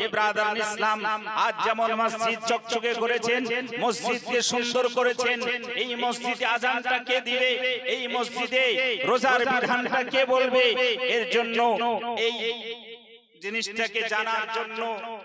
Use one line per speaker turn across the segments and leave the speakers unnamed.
এ brother ইসলাম, আজ যেমন মসজিদ চকচকে করেছেন, মসজিদকে সুন্দর করেছেন, এই মসজিদে আজানটা কে দিবে, এই মসজিদে রোজার বিধানটা কে বলবে, এর জন্য এই জিনিসটাকে জানার জন্য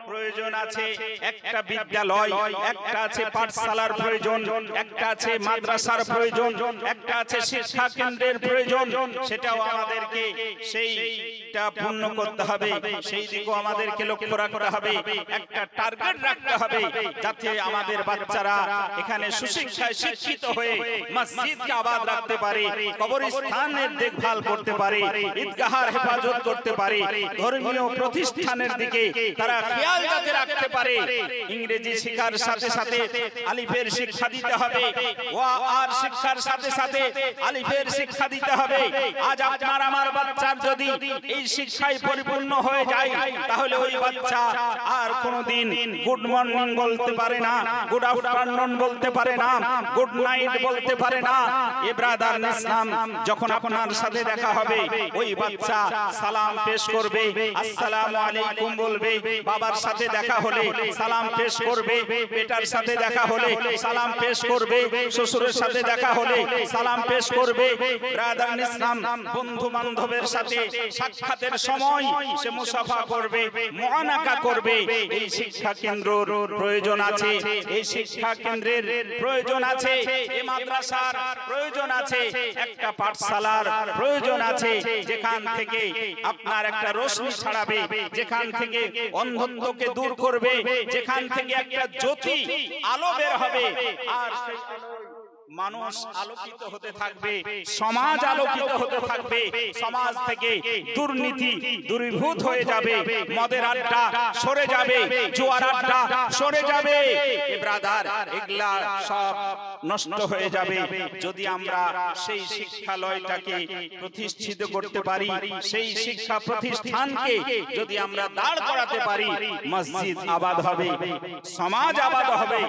প্রয়োজন আছে একটা বিদ্যালয়, একটা আছে পাঠশালার প্রয়োজন, একটা আছে মাদ্রাসার প্রয়োজন, একটা আছে শিক্ষা কেন্দ্রের প্রয়োজন। সেটাও আমাদেরকে সেইটা পূর্ণ করতে হবে, সেই দিকেও আমাদেরকে লক্ষ্য রাখতে হবে, একটা টার্গেট রাখতে হবে যাতে আমাদের বাচ্চারা এখানে সুশিক্ষায় শিক্ষিত হয়ে মসজিদকে আবাদ রাখতে পারে, কবরস্থানের দেখভাল করতে পারে, ঈদগাহের হেফাজত করতে পারে, ধর্মীয় প্রতিষ্ঠানের দিকে তারা খেয়াল যাতে রাখতে পারে। ইংরেজি শিক্ষার সাথে সাথে আলিফের শিক্ষা দিতে হবে, ওয়া আর শিক্ষার সাথে সাথে আলিফের শিক্ষা দিতে হবে। আজ আপনার আমার বাচ্চার যদি এই শিক্ষায় পরিপূর্ণ হয়ে যায়, তাহলে ওই বাচ্চা আর কোনোদিন গুড মর্নিং বলতে পারে না, গুড আফটারনুন বলতে পারে না, গুড নাইট বলতে পারে না। এ ব্রাদার ইসলাম, যখন আপনার সাথে দেখা হবে, ওই বাচ্চা সালাম পেশ করবে, আসসালামু আলাইকুম বলবে, বাবার সাথে দেখা হলে সালাম পেশ করবে, বেটার সাথে দেখা হলে সালাম পেশ করবে, শ্বশুরের সাথে দেখা হলে সালাম পেশ করবে। ব্রাদার ইসলাম, বন্ধু বান্ধবের সাথে সাক্ষাতের সময় সে মুসাফা করবে, মুআনাকা করবে। এই শিক্ষা কেন্দ্রের প্রয়োজন আছে, এই শিক্ষা কেন্দ্রের প্রয়োজন আছে, এই মাদ্রাসার প্রয়োজন আছে, একটা পাঠশালার প্রয়োজন আছে, যেখান থেকে আপনার একটা রোশনি ছড়াবে, যেখান থেকে অন্ধত্বকে দূর করবে, যেখান থেকে একটা জ্যোতি আলো বের হবে, আর মানুষ আলোকিত হতে থাকবে, সমাজ আলোকিত হতে থাকবে, সমাজ থেকে দুর্নীতি দূরীভূত হয়ে যাবে, মদের আড্ডা সরে যাবে, জুয়ার আড্ডা সরে যাবে। ব্রাদার, এগুলা সব নষ্ট হয়ে যাবে যদি আমরা সেই শিক্ষালয়টাকে প্রতিষ্ঠিত করতে পারি, সেই শিক্ষা প্রতিষ্ঠানকে যদি আমরা দাঁড় করাতে পারি, মসজিদ আবাদ হবে, সমাজ আবাদ হবে,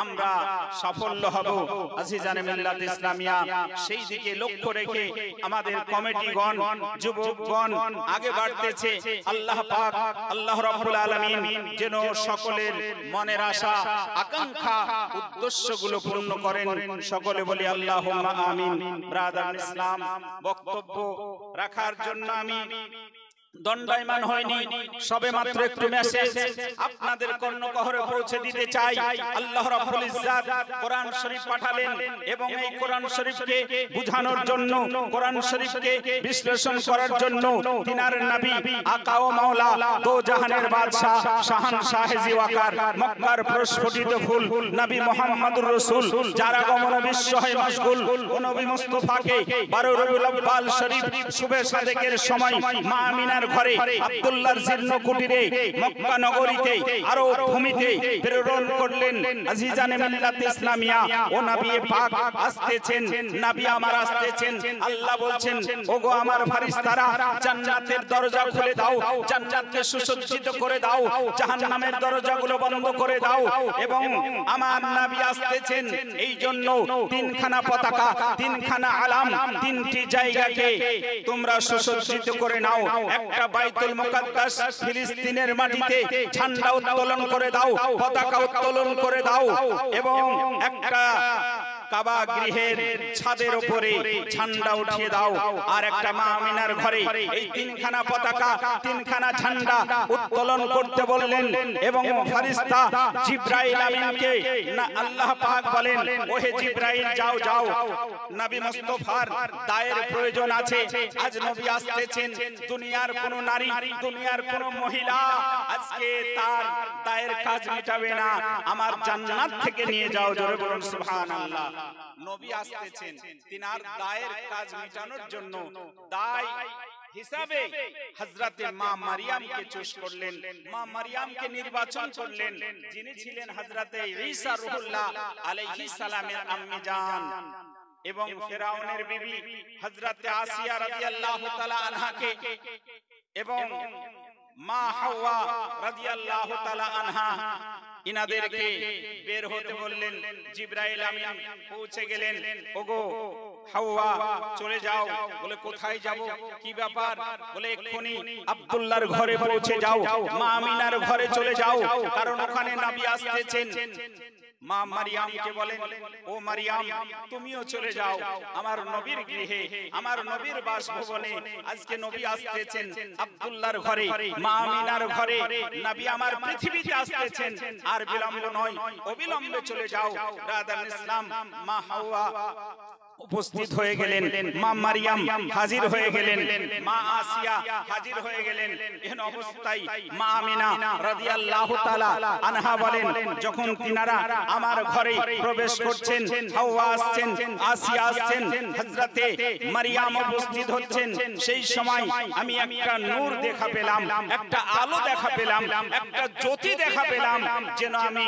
আমরা সাফল্য হব। আজিজানে মিল্লাত ইসলামিয়া সেই দিকে লক্ষ্য রেখে আমাদের কমিটিগণ, যুবকগণ আগে বাড়তেছে। আল্লাহ পাক, আল্লাহ রাব্বুল আলামিন যেন সকলের মনের আশা, আকাঙ্ক্ষা, উদ্দেশ্যগুলো পূর্ণ করেন। সকলে বলি আল্লাহুম্মা আমিন। ব্রাদার ইসলাম, বক্তব্য রাখার জন্য আমি দণ্ডায়মান হয়নি, সবে মাত্র একটু মেসেজ আপনাদের কর্ণকহরে পৌঁছে দিতে চাই। আল্লাহ রাব্বুল ইজ্জাত কোরআন শরীফ পাঠালেন এবং এই কোরআন শরীফকে বুঝানোর জন্য, কোরআন শরীফকে বিশ্লেষণ করার জন্য তিনার নবী, আকা ও মাওলা, দো জাহানের বাদশা, শাহানশাহ জিওয়াকার, মক্কার প্রস্ফুটিত ফুল নবী মুহাম্মদুর রাসূল, যারা গমন বিশ্বহে মশগুল, ও নবী মুস্তাফাকে 12 রবিউল আউয়াল শরীফ শুভে সাদেকের সময় মা আমিনার ঘরে, আব্দুল্লাহর জীর্ণ কুটিরে, মক্কা নগরীতে, আরো ভূমিতে প্রেরণ করলেন। আজিজানে মিল্লাত ইসলামিয়া, ও নবী পাক আসতেছেন, নবী আমার আসতেছেন। আল্লাহ বলছেন, ওগো আমার ফেরেশতারা, জান্নাতের দরজা খুলে দাও, জান্নাতকে সুসজ্জিত করে দাও, জাহান্নামের দরজাগুলো বন্ধ করে দাও। এবং আমার নবী আসতেছেন, এই জন্য তিনখানা পতাকা, তিনখানা আলাম, তিনটি জায়গাকে তোমরা সুসজ্জিত করে নাও। একটা বাইতুল মুকাদ্দাস ফিলিস্তিনের মাটিতে ঝান্ডা উত্তোলন করে দাও, পতাকা উত্তোলন করে দাও, এবং একটা কাবা গৃহের ছাদের উপরে ঝান্ডা উঠিয়ে দাও। আর একটা মা আমিনার ঘরে এই তিনখানা পতাকা, তিনখানা ঝান্ডা উত্তোলন করতে বললেন। এবং ফেরেশতা জিবরাইল আমিনকে আল্লাহ পাক বলেন, ওহে জিবরাইল, যাও যাও, নবী মুস্তাফার দায়ের প্রয়োজন আছে। আজ নবী আসতেছেন, দুনিয়ার কোন নারী, দুনিয়ার কোন মহিলা আজকে তার দায়ের কাজ মিটাবে না, আমার জান্নাত থেকে নিয়ে যাও। জোরে বলুন সুবহানাল্লাহ। নবী আসতেছেন, তিনার দায়ের কাজ মিটানোর জন্য দায় হিসাবে হযরতে মা মারিয়ামকে চুজ করলেন, মা মারিয়ামকে নির্বাচন করলেন, যিনি ছিলেন হযরতে ঈসা রূহুল্লাহ আলাইহিস সালামের আম্মি জান। এবং ফিরাউনের বিবি হযরতে আসিয়া রাদিয়াল্লাহু তাআলা আনহাকে এবং মা হাওয়া রাদিয়াল্লাহু তাআলা আনহা ইনাদেরকে বের হতে বললেন। জিবরাইল আমিন পৌঁছে গেলেন। ওগো হাওয়া চলে যাও। বলে কোথায় যাব, কি ব্যাপার? বলে এক্ষুনি আব্দুল্লাহর ঘরে পৌঁছে যাও, মা আমিনার ঘরে চলে যাও, কারণ ওখানে নবী আসতেছেন। মা মারিয়ামকে বলেন, ও মারিয়াম তুমিও চলে যাও আমার নবীর গৃহে, আমার নবীর বাসভবনে। আজকে নবী আসতেছেন আব্দুল্লাহর ঘরে, মা আমিনার ঘরে। নবী আমার পৃথিবীতে আসতেছেন। আর বিলম্ব নয়, অবিলম্বে চলে যাও। রাদান ইসলাম মা হাওয়া উপস্থিত হয়ে গেলেন, মা মারিয়াম হাজির হয়ে গেলেন, মা আসিয়া হাজির হয়ে গেলেন। এহেন অবস্থায় মা আমিনা রাদিয়াল্লাহু তাআলা আনহা বলেন, যখন তিনারা আমার ঘরে প্রবেশ করছেন, হাওয়া আসছেন, আসিয়া আসছেন, হযরতে মারিয়াম উপস্থিত হচ্ছেন, সেই সময় আমি একটা নূর দেখা পেলাম, একটা আলো দেখা পেলাম, একটা জ্যোতি দেখা পেলাম, যেন আমি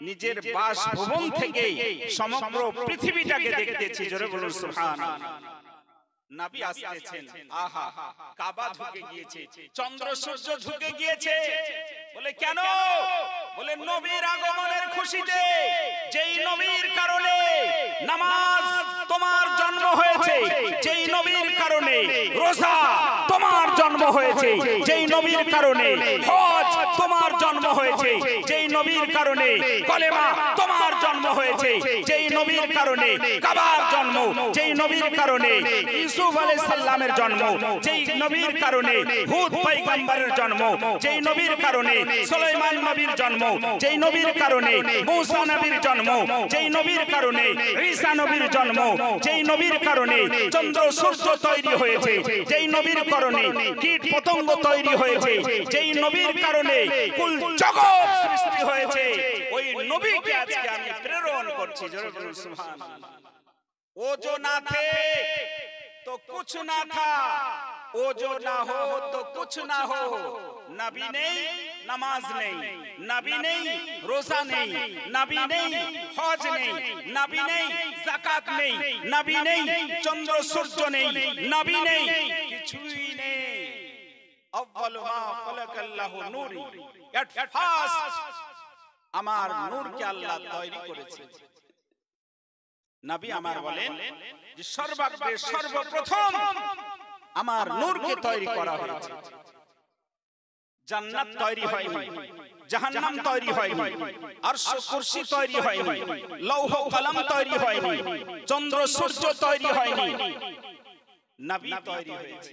নিজের বাসভবন থেকে সমগ্র পৃথিবীটাকে দেখতেছি। জোরে বলুন সুবহানাল্লাহ। নবী আসতেছেন, আহা কাবা ঝুঁকে গিয়েছে, চন্দ্র সূর্য ঝুঁকে গিয়েছে। বলে কেন? বলে নবীর আগমনের খুশিতে, যেই নবীর কারণে নামাজ তোমার জন্ম হয়েছে, যেই নবীর কারণে রোজা তোমার জন্ম হয়েছে, যেই নবীর কারণে হজ তোমার জন্ম হয়েছে, যেই নবীর কারণে কলেমা তোমার জন্ম হয়েছে, যেই নবীর কারণে কাবার জন্ম, যেই নবীর কারণে ইউসুফ আলাইহিস সালামের জন্ম, যেই নবীর কারণে হুদ পয়গম্বরের জন্ম, যেই নবীর কারণে সুলাইমান নবীর জন্ম, যেই নবীর কারণে মূসা নবীর জন্ম, যেই নবীর কারণে ঈসা নবীর জন্ম, যেই নবীর কারণে চন্দ্র সূর্য তৈরি হয়েছে, যেই নবীর কারণে কীট পতঙ্গ তৈরি হয়েছে, যেই নবীর কারণে কুল জগৎ সৃষ্টি হয়েছে, ওই নবীকে আজকে আমি প্রেরণ করছি। জোরে বলুন সুবহানাল্লাহ। ও जो ना थे तो कुछ ना था, ओ जो ना हो तो कुछ ना हो। नबी नहीं नमाज नहीं, नबी नहीं रोजा नहीं, नबी नहीं हज नहीं, नबी नहीं जाकात नहीं, नबी नहीं चंद्र सूर्य नहीं, नबी नहीं কিছুই নেই। अव्वल मा खलकल्लाहु नूरी, एट फास्ट আমার নূরকে আল্লাহ তৈরি করেছে। নবী আমার বলেন যে সর্বাগ্রে সর্বপ্রথম আমার নূরকে তৈরি করা হয়েছে। জান্নাত তৈরি হয়নি, জাহান্নাম তৈরি হয়নি, আরশ কুরসি তৈরি হয়নি, লৌহ কলম তৈরি হয়নি, চন্দ্র সূর্য তৈরি হয়নি, নবী তৈরি হয়েছে।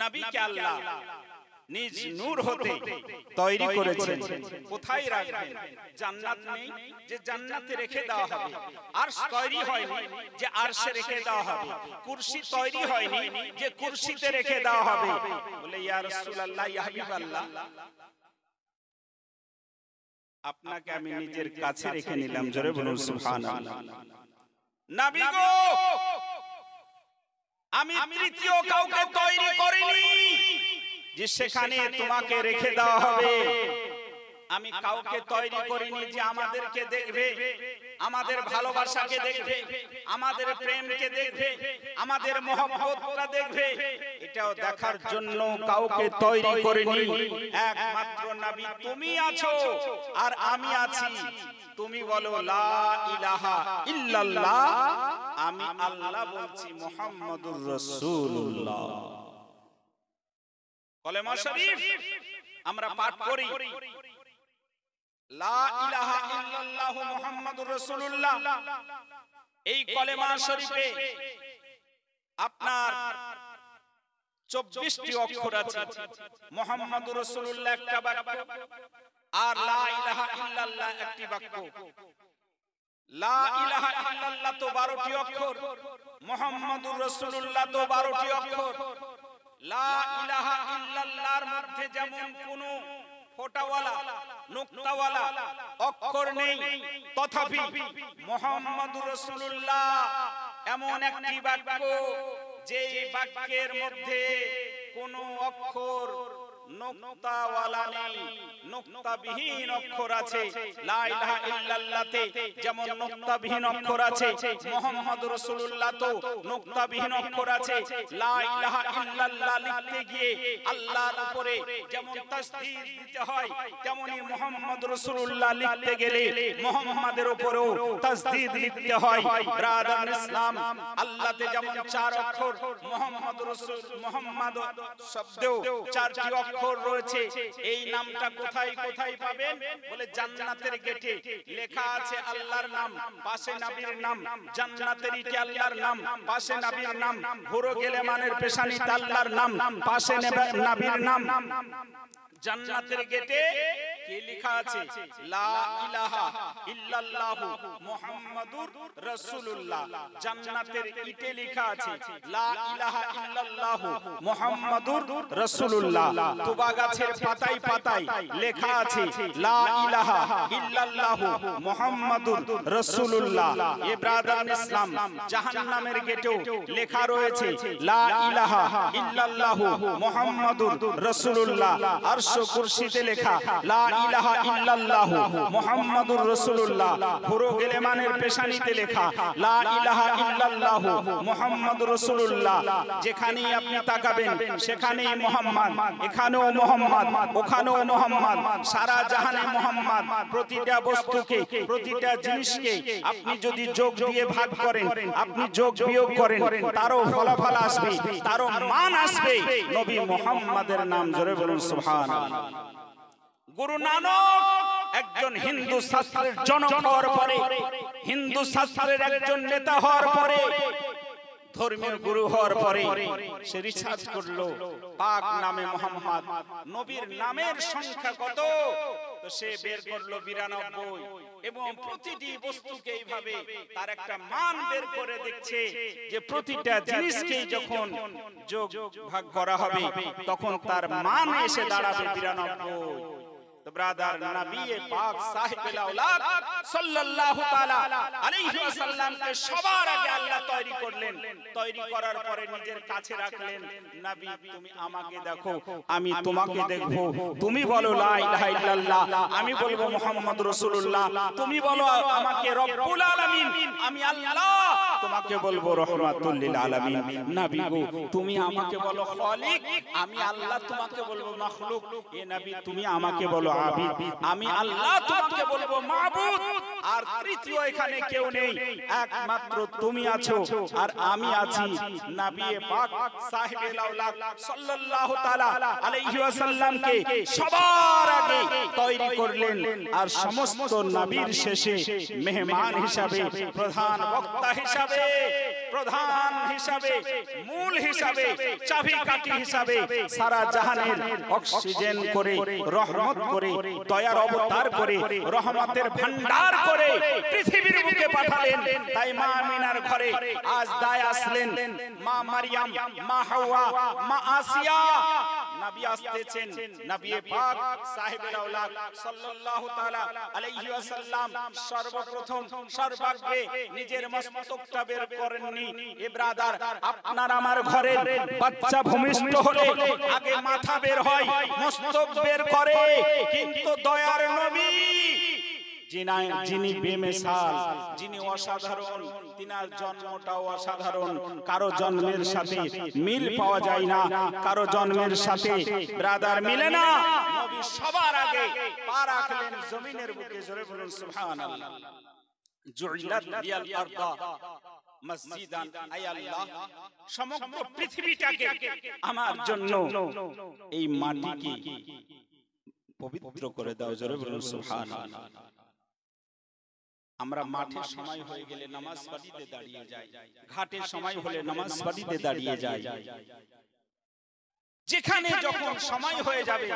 নবীকে আল্লাহ নিজ নূর হতে তৈরি করেছেন। কোথায় রাখবেন? জান্নাত নেই যে জান্নাতে রেখে দেওয়া হবে, আরশ তৈরি হয়নি যে আরশে রেখে দেওয়া হবে, কুরসি তৈরি হয়নি যে কুরসিতে রেখে দেওয়া হবে। বলে ইয়া রাসূলুল্লাহ, ইয়া হাবিবাল্লাহ, আপনাকে আমি নিজের কাছে রেখে নিলাম। জোরে বলুন সুবহানাল্লাহ। নবী গো, আমি তৃতীয় কাউকে তৈরি করিনি যে সেখানে তোমাকে রেখে দেওয়া হবে। আমি কাউকে তৈরি করিনি যে আমাদেরকে দেখবে, আমাদের ভালোবাসাকে দেখবে, আমাদের প্রেমকে দেখবে, আমাদের মহব্বতটা দেখবে। এটাও দেখার জন্য কাউকে তৈরি করিনি। একমাত্র নবী তুমি আছো আর আমি আছি। তুমি বলো লা ইলাহা ইল্লাল্লাহ, আমি আল্লাহ বলছি মুহাম্মাদুর রাসূলুল্লাহ। কলেমা শরীফ আমরা পাঠ করি, লা ইলাহা ইল্লাল্লাহ মুহাম্মাদুর রাসূলুল্লাহ। এই কলেমা শরীফে আপনার 24টি অক্ষর আছে। মুহাম্মাদুর রাসূলুল্লাহ একটা বাক্য, আর লা ইলাহা ইল্লাল্লাহ একটি বাক্য। লা ইলাহা ইল্লাল্লাহ তো 12টি অক্ষর, মুহাম্মাদুর রাসূলুল্লাহ তো 12টি অক্ষর। লা ইলাহা ইল্লাল্লাহর মধ্যে যেমন কোনো ফোঁটাওয়ালা নুক্তাওয়ালা অক্ষর নেই, তথাপি মুহাম্মাদুর রাসূলুল্লাহ এমন একটি বাক্য যে বাক্যের মধ্যে কোনো অক্ষর নুক্তাওয়ালা নেই, নুক্তাবিহীন অক্ষর আছে লা ইলাহা ইল্লাল্লাহতে, যেমন নুক্তাবিহীন অক্ষর আছে মুহাম্মাদুর রাসূলুল্লাহ তো নুক্তাবিহীন অক্ষর আছে। লা ইলাহা ইল্লাল্লাহ লিখতে গিয়ে আল্লাহর উপরে যেমন তাসদীদ দিতে হয়, তেমনি মুহাম্মাদুর রাসূলুল্লাহ লিখতে গেলে মুহাম্মাদের উপরেও তাসদীদ লিখতে হয়। ব্রাদার ইসলাম, আল্লাহতে যেমন 4 অক্ষর, মুহাম্মাদুর রাসূল মুহাম্মাদ শব্দেও 4টি অক্ষর রয়েছে। এই নামটা কোথায় কোথায় পাবেন? বলে জান্নাতের গেটে লেখা আছে আল্লাহর নাম, পাশে নবীর নাম। জান্নাতের ইটে আল্লাহর নাম, পাশে নবীর নাম। হুরো গেলেমানের পেশানিতে আল্লাহর নাম, পাশে নবীর নাম। জান্নাতের গেটে কি লেখা আছে? লা ইলাহা ইল্লাল্লাহু মুহাম্মাদুর রাসূলুল্লাহ। জান্নাতের ইটে লেখা আছে লা ইলাহা ইল্লাল্লাহু মুহাম্মাদুর রাসূলুল্লাহ। তুবা গাছের পাতায় পাতায় লেখা আছে লা ইলাহা ইল্লাল্লাহু মুহাম্মাদুর রাসূলুল্লাহ। এ ব্রাদার ইসলাম, জাহান্নামের গেটেও লেখা রয়েছে লা ইলাহা ইল্লাল্লাহু মুহাম্মাদুর রাসূলুল্লাহ। আরশ কুরসিতে লেখা লা ইলাহা ইল্লাল্লাহু মুহাম্মাদুর রাসূলুল্লাহ। হুরো গেলেমানের পেশানিতে লেখা লা ইলাহা ইল্লাল্লাহু মুহাম্মাদুর রাসূলুল্লাহ। যেখানেই আপনি তাকাবেন সেখানেই মুহাম্মদ, এখানেও মুহাম্মদ, ওখানেও মুহাম্মদ, সারা জাহানে মুহাম্মদ। প্রতিটা বস্তুকে, প্রতিটা জিনিসকে আপনি যদি যোগ দিয়ে ভাগ করেন, আপনি যোগ বিয়োগ করেন, তারও ফলাফল আসবে, তারও মান আসবে নবী মুহাম্মাদের নাম। জোরে বলুন সুবহানাল্লাহ। গুরু নানক একজন হিন্দু শাস্ত্রের জনক হওয়ার পরে, হিন্দু শাস্ত্রের একজন নেতা হওয়ার পরে, ধর্মীয় গুরু হওয়ার পরে সে রিসার্চ করলো পাক নামে মুহাম্মদ নবীর নামের সংখ্যা কত, তো সে বের করলো 92। এবং প্রতিটি বস্তুকে এইভাবে তার একটা মান বের করে দেখছে যে প্রতিটা জিনিসকে যখন যোগ ভাগ করা হবে তখন তার মান এসে দাঁড়াবে 92। তো ব্রাদার, নবী পাক সাহেবুল আওলাদ সাল্লাল্লাহু তাআলা আলাইহি ওয়াসাল্লামকে সবার আগে আল্লাহ তৈরি করলেন। তৈরি করার পরে নিজের কাছে রাখলেন। নবী, তুমি আমাকে দেখো, আমি তোমাকে দেখব। তুমি বলো লা ইলাহা ইল্লাল্লাহ, আমি বলবো মুহাম্মাদুর রাসূলুল্লাহ। তুমি বলো আমাকে রব্বুল আলামিন, আমি আল্লাহ তোমাকে বলবো রাহমাতুল লিল আলামিন। নবী গো, তুমি আমাকে বলো খালিক, আমি আল্লাহ তোমাকে বলবো মাখলুক। এ নবী, তুমি আমাকে বলো আবিদ, আমি আল্লাহ তোমাকে বলবো মাবুদ। আর তৃতীয় এখানে কেউ নেই, একমাত্র তুমি আছো আর আমি আছি। নবী পাক সাহেবুল আওলাদ সাল্লাল্লাহু তাআলা আলাইহি ওয়াসাল্লামকে সবার আগে তৈরি করলেন। আর সমস্ত নবীর শেষে মেহমান হিসাবে, প্রধান বক্তা হিসাবে, প্রধান হিসাবে, মূল হিসাবে, চাবিকাঠি হিসাবে সারা জাহানের অক্সিজেন করে, রহমত করে, দয়ার অবতার করে, রহমতের ভান্ডার করে পৃথিবীর বুকে পাঠালেন। তাই মা আমিনার ঘরে আজ দায় আসলেন মা মারিয়াম, মা হাওয়া, মা আসিয়া। নবী আসতেছেন, নবী পাক সাহেবুল আওলাদ সাল্লাল্লাহু তাআলা আলাইহি ওয়াসাল্লাম সর্বপ্রথম সর্বাগ্রে নিজের মস্তকটা বের করেননি। এ ব্রাদার, আপনার আমার ঘরে বাচ্চা ভূমিষ্ঠ হলে আগে মাথা বের হয়, মস্তক বের করে। কিন্তু দয়ার নবী যিনি বেমিসাল, যিনি অসাধারণ, তিনার জন্মটাও অসাধারণ। কারো জন্মের সাথে মিল পাওয়া যায় না, কারো জন্মের সাথে ব্রাদার মিলে না। নবী সবার আগে পা রাখলেন জমিনের বুকে। জোরে বলুন সুবহানাল্লাহ। জুইলাত লিয়াল আরদা মসজিদান, আয় আল্লাহ, সমগ্র পৃথিবীটাকে আমার জন্য, এই মাটিকে পবিত্র করে দাও। জোরে বলুন সুবহানাল্লাহ। আমরা মাঠের সময় হয়ে গেলে নামাজ পড়িতে দাঁড়িয়ে যাই, ঘাটের সময় হলে নামাজ পড়িতে দাঁড়িয়ে যাই। যেখানে যখন সময় হয়ে যাবে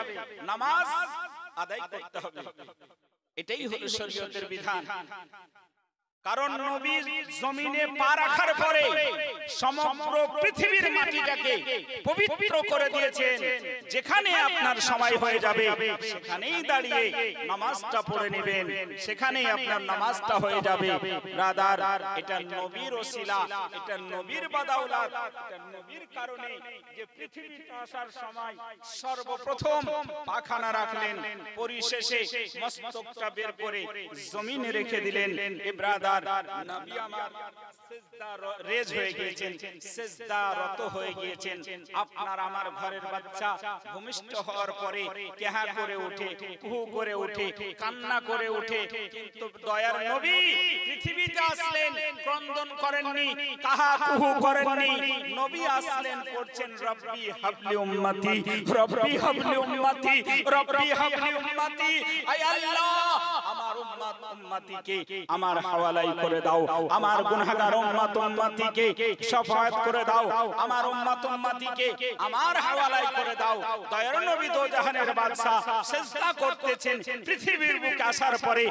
নামাজ আদায় করতে হবে, এটাই হলো শরীয়তের বিধান। কারণ নবী জমিনে পা রাখার পরে সমগ্র পৃথিবীর মাটিটাকে পবিত্র করে দিয়েছেন। যেখানে আপনার সময় হয়ে যাবে সেখানেই দাঁড়িয়ে নামাজটা পড়ে নেবেন, সেখানেই আপনার নামাজটা হয়ে যাবে। ব্রাদার, এটা নবীর ওসিলা, এটা নবীর বাদাওলাত, এটা নবীর কারণে যে পৃথিবীতে আসার সময় সর্বপ্রথম পাখানা রাখলেন, পরিশেষে মস্তকটা বের করে জমিনে রেখে দিলেন। এ ব্রাদার, নবী আমার সিজদা রেজ হয়ে গিয়েছেন, সিজদারত হয়ে গিয়েছেন। আপনার আমার ঘরের বাচ্চা ভূমিষ্ঠ হওয়ার পরে কেহা করে ওঠে, কুহু করে ওঠে, কান্না করে ওঠে, কিন্তু দয়ার নবী পৃথিবীতে আসলেন, ক্রন্দন করেননি, কাহা কুহু করেননি। নবী আসলেন, পড়ছেন রব্বি হাবলি উম্মতি, রব্বি হাবলি উম্মতি, রব্বি হাবলি উম্মতি। আয় আল্লাহ, আমার উম্মত উম্মতিকে আমার হাওয়ালাই করে দাও, আমার গুনাহগার উম্মত উম্মতিকে শাফাআত করে দাও, আমার উম্মত উম্মতিকে আমার হাওয়ালাই করে দাও। দয়ার নবী দো জাহানের বাদশা সিজদা করতেছেন, পৃথিবীর বুকে আসার পরে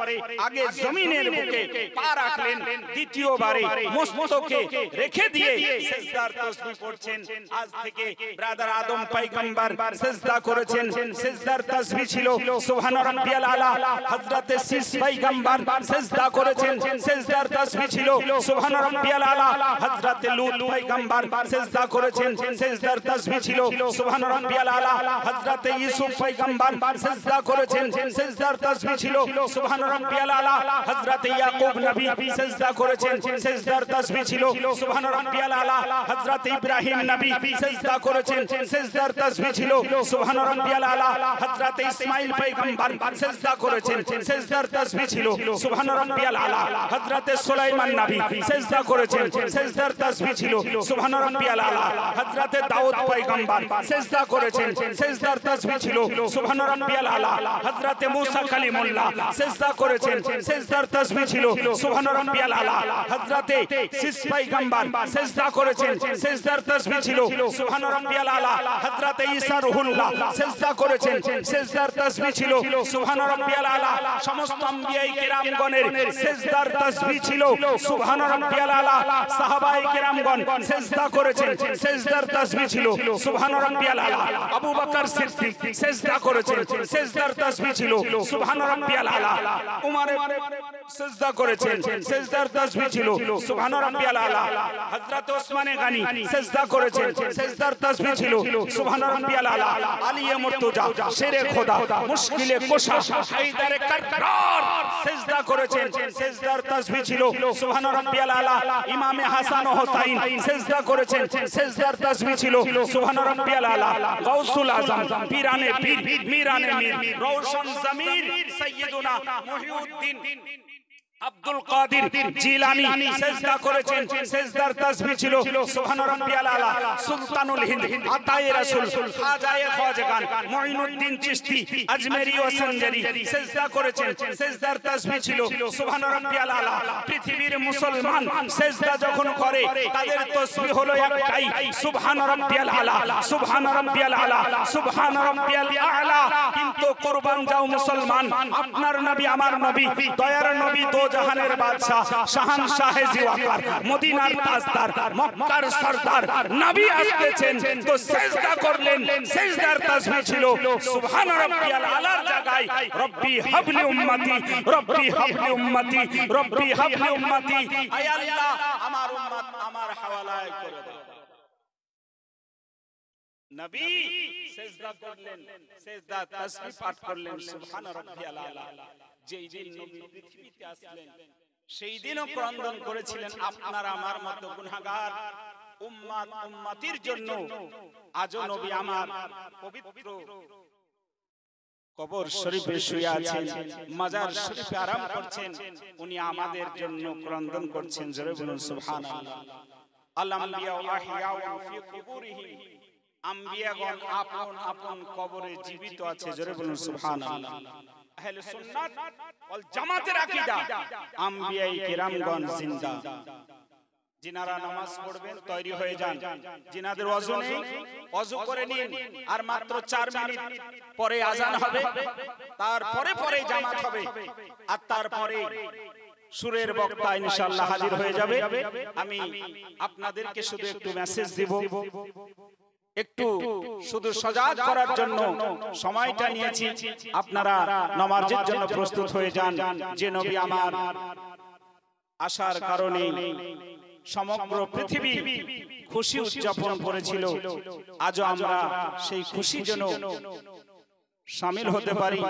আগে জমিনের বুকে পা রাখলেন, দ্বিতীয়বারে মস্তকে রেখে দিয়ে সিজদার তাসবিহ পড়ছেন। আজ থেকে ব্রাদার আদম পয়গম্বর সিজদা করেছেন, সিজদার তাসবিহ ছিল সুবহান রাব্বিয়াল আলা। হযরতে শীস পয়গম্বর সিজদা করেছেন, সিজদার তাসবিহ ছিল সুবহান রাব্বিয়াল আলা। হযরতে লূত পয়গম্বর সিজদা করেছেন, সিজদার তাসবিহ ছিল সুবহান রাব্বিয়াল আলা। হযরতে ইউসুফ পয়গম্বর সিজদা করেছেন, সিজদার তাসবিহ ছিল সুবহান রাব্বিয়াল আলা। হযরতে ইয়াকুব নবী সিজদা করেছেন, সিজদার তাসবিহ ছিল সুবহান রাব্বিয়াল আলা। হযরতে ইব্রাহিম নবী সিজদা করেছেন, সিজদার তাসবিহ ছিল সুবহান রাব্বিয়াল আলা। হযরতে ইসমাঈল পয়গম্বর সিজদা করেছেন, সিজদার তাসবিহ ছিল সুবহান রাব্বিয়াল আলা। হযরতে সুলাইমান নবী সিজদা করেছেন, সিজদার তাসবিহ ছিল সুবহান রাব্বিয়াল আলা। হযরতে দাউদ পয়গম্বর সিজদা করেছেন, সিজদার তাসবিহ ছিল সুবহান রাব্বিয়াল আলা। হযরতে মুসা কালিমুল্লাহ সিজদা করেছেন, সিজদার তাসবিহ ছিল সুবহান রাব্বিয়াল আলা। হযরতে শীস পয়গম্বর সিজদা করেছেন, সিজদার তাসবিহ ছিল সুবহান রাব্বিয়াল আলা। হযরতে ঈসা রূহুল্লাহ সিজদা করেছেন, সিজদার তাসবিহ ছিল সুবহান রাব্বিয়াল আলা। সমস্ত আম্বিয়ায়ে কেরামগণের সিজদার তাসবিহ ছিল সুবহান রাব্বিয়াল আলা। সাহাবায়ে কেরামগণ সিজদা করেছেন, সিজদার তাসবিহ ছিল সুবহান রাব্বিয়াল আলা। আবু বকর সিদ্দিক সিজদা করেছেন, সিজদার তাসবিহ ছিল সুবহান রাব্বিয়াল আলা। উমর সিজদা করেছেন, সিজদার তাসবিহ ছিল সুবহান রাব্বিয়াল আলা। হযরত ওসমান গনি সিজদা করেছেন, সিজদার তাসবিহ ছিল সুবহান রাব্বিয়াল আলা। আলী মুর্তজা শেরে খোদা মুশকিলে কুশা হায়দারে কাররার সিজদা করেছেন, সিজদার তাসবিহ ছিল সুবহান রাব্বিয়াল আলা। ইমামে হাসান ও হুসাইন সিজদা করেছেন, সিজদার তাসবিহ ছিল সুবহান রাব্বিয়াল আলা। গাউসুল আজম পীরানে পীর মিরানে মির রওশন জমির সাইয়্যিদুনা মুহিউদ্দিন আব্দুল কাদের জিলানী সিজদা করেছেন, সিজদার তাসবিহ ছিল সুবহান রাব্বিয়াল আলা। সুলতানুল হিন্দ আতায়ে রাসূল খাজায়ে খাজাগান মুঈনুদ্দিন চিশতি আজমেরি ও সঞ্জরি সিজদা করেছেন, সিজদার তাসবিহ ছিল সুবহান রাব্বিয়াল আলা। পৃথিবীর মুসলমান সিজদা যখন করে তাদের তাসবিহ হলো একটাই, সুবহান রাব্বিয়াল আলা, সুবহান রাব্বিয়াল আলা, সুবহান রাব্বিয়াল আলা। কিন্তু কুরবান যাও মুসলমান, আপনার নবী আমার নবী দয়ার নবী দো জাহানের বাদশা শাহানশাহে জিওয়াকার মদিনার তাজদার মক্কার সরদার নবী আসতেছেন তো সিজদা করলেন, সিজদার তাসবিহ ছিল সুবহান রাব্বিয়াল আলার জায়গায় রব্বি হাবলি উম্মতি, রব্বি হাবলি উম্মতি, রব্বি হাবলি উম্মতি। আয় আল্লাহ, আমার উম্মত আমার হাওয়ালায় করে দাও। নবী সিজদা করলেন, সিজদা তাসবিহ পাঠ করলেন সুবহান রাব্বিয়াল আলা। যেই দিন নবী পৃথিবীতে আসলেন সেই দিনও ক্রন্দন করেছিলেন আপনার আমার মতো গুনাহগার উম্মত উম্মতির জন্য। আজও নবী আমার পবিত্র কবর শরীফে শুয়ে আছেন, মাজার শরীফে আরাম করছেন, উনি আমাদের জন্য ক্রন্দন করছেন। জোরে বলুন সুবহানাল্লাহ। আল আম্বিয়া ওয়া আহিয়াউ ফি কুবুরিহিম, আম্বিয়াগণ আপন আপন কবরে জীবিত আছে। জোরে বলুন সুবহানাল্লাহ। আহলে সুন্নাত ওয়াল জামাতের আকীদা আম্বিয়ায়ে কেরামগণ জিন্দা। जिनारा नामाज पढ़বেন তৈরি হয়ে যান, जिनाদের ওযু নেই ওযু করে নিন, আর মাত্র 4 মিনিট পরে আযান হবে, তারপরে পরে জামাত হবে, আর তারপরে সুরের বক্তা ইনশাআল্লাহ হাজির হয়ে যাবে। আমি আপনাদেরকে শুধু একটু মেসেজ দিব, একটু শুধু সজাগ করার জন্য সময়টা নিয়েছি। আপনারা নামাজের জন্য প্রস্তুত হয়ে যান। যে নবী আমার আসার কারণে সমগ্র পৃথিবী খুশি উদযাপন করেছিল, আজও আমরা সেই খুশি যেন শামিল হতে পারি,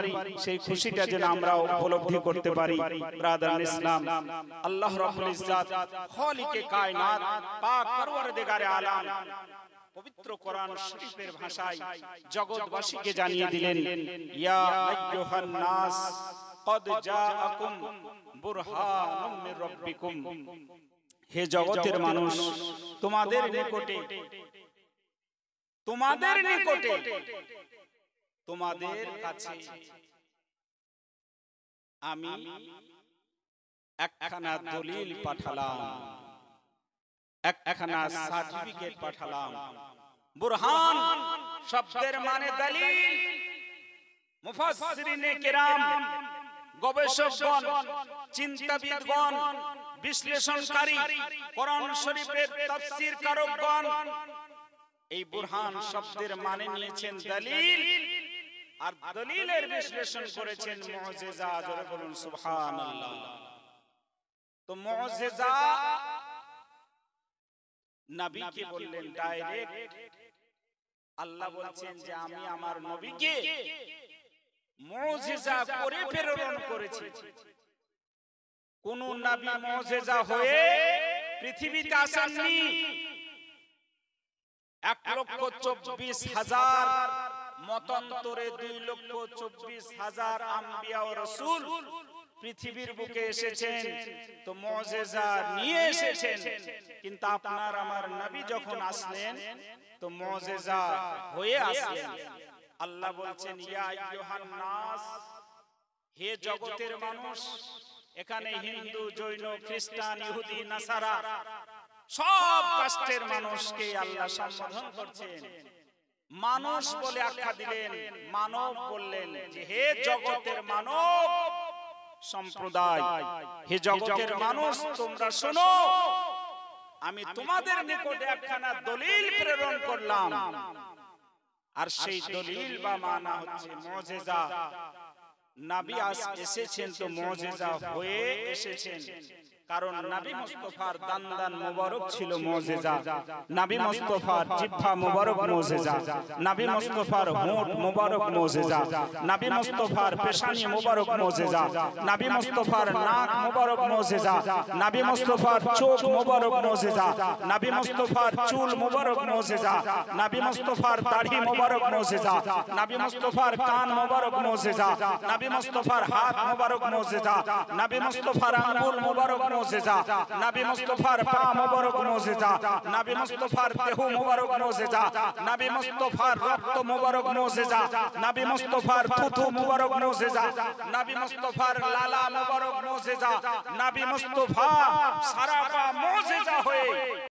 সেই খুশিটা যেন আমরা উপলব্ধি করতে পারি। ব্রাদার ইসলাম, আল্লাহ রাব্বুল ইজ্জত খালিকে কায়নাত পাক পরওয়ারদিগারে আলাম পবিত্র কোরআন শরীফের ভাষায় জগৎবাসীকে জানিয়ে দিলেন, ইয়া আইয়ুহান নাস কদ জাআকুম বুরহানুম মির রাব্বিকুম, হে জগতের মানুষ, তোমাদের নিকটে তোমাদের কাছে আমি একখানা দলিল পাঠালাম, একখানা সার্টিফিকেট পাঠালাম। বুরহান শব্দের মানে দলিল। মুফাসসিরিনে কেরাম, গবেষকগণ, চিন্তাবিদগণ, বিশ্লেষণকারী, কোরআন শরীফের তাফসীর কারকগণ এই বুরহান শব্দের মানে নিয়েছেন দলিল, আর দলিলের বিশ্লেষণ করেছেন মুজিজা। জোরে বলুন সুবহানাল্লাহ। তো মুজিজা নবীকে বললেন ডাইরেক্ট। আল্লাহ বলছেন যে আমি আমার নবীকে মুজিজা করে প্রেরণ করেছি। কোন নবী মুজিজা হয়ে পৃথিবীতে আসেননি। 1,24,000 মতান্তরে 2,24,000 আম্বিয়া ও রাসূল পৃথিবীর বুকে এসেছেন, তো মুজিজা নিয়ে এসেছেন। কিন্তু আপনার আমার নবী যখন আসলেন তো মুজিজা হয়ে আসলেন। আল্লাহ বলছেন, ইয়া আইয়ুহান নাস, হে জগতের মানুষ। এখানে হিন্দু, জৈন, খ্রিস্টান, ইহুদি, নাসারা সব কাস্টের মানুষকে আল্লাহ সম্বোধন করছেন। মানুষ বলে আখ্যা দিলেন, মানব বললেন যে হে জগতের মানব সম্প্রদায়, হে জগতের মানুষ, তোমরা শোনো, আমি তোমাদের নিকটে একখানা দলিল প্রেরণ করলাম। আর সেই দলিল বা মানা হচ্ছে মুজিজা। নবী এসেছেন তো মুজিজা হয়ে এসেছেন, কারণ নবী মুস্তাফার দান মোবারক ছিল মুজিজা, নবী মুস্তাফার জিহ্বা মোবারক মুজিজা, নবী মুস্তাফার হোঁট মোবারক মুজিজা, নবী মুস্তাফার পেশানি মোবারক মুজিজা, নবী মুস্তাফার নাক মোবারক মুজিজা, নবী মুস্তাফার চোখ মোবারক মুজিজা, নবী মুস্তাফার চুল মোবারক মুজিজা, নবী মুস্তাফার দাড়ি মোবারক মুজিজা, নবী মুস্তাফার কান মোবারক মুজিজা, নবী মুস্তাফার হাত মোবারক মুজিজা, নবী মুস্তাফার আঙ্গুল মোবারক মুজিজা, নবী মুস্তাফার পা মোবারক মুজিজা, নবী মুস্তাফার দেহ মোবারক মুজিজা, নবী মুস্তাফার রক্ত মোবারক মুজিজা, নবী মুস্তাফার থুথু মোবারক মুজিজা, নবী মুস্তাফার লালা মোবারক মুজিজা, নবী মুস্তাফা সারা পা মুজিজা হয়ে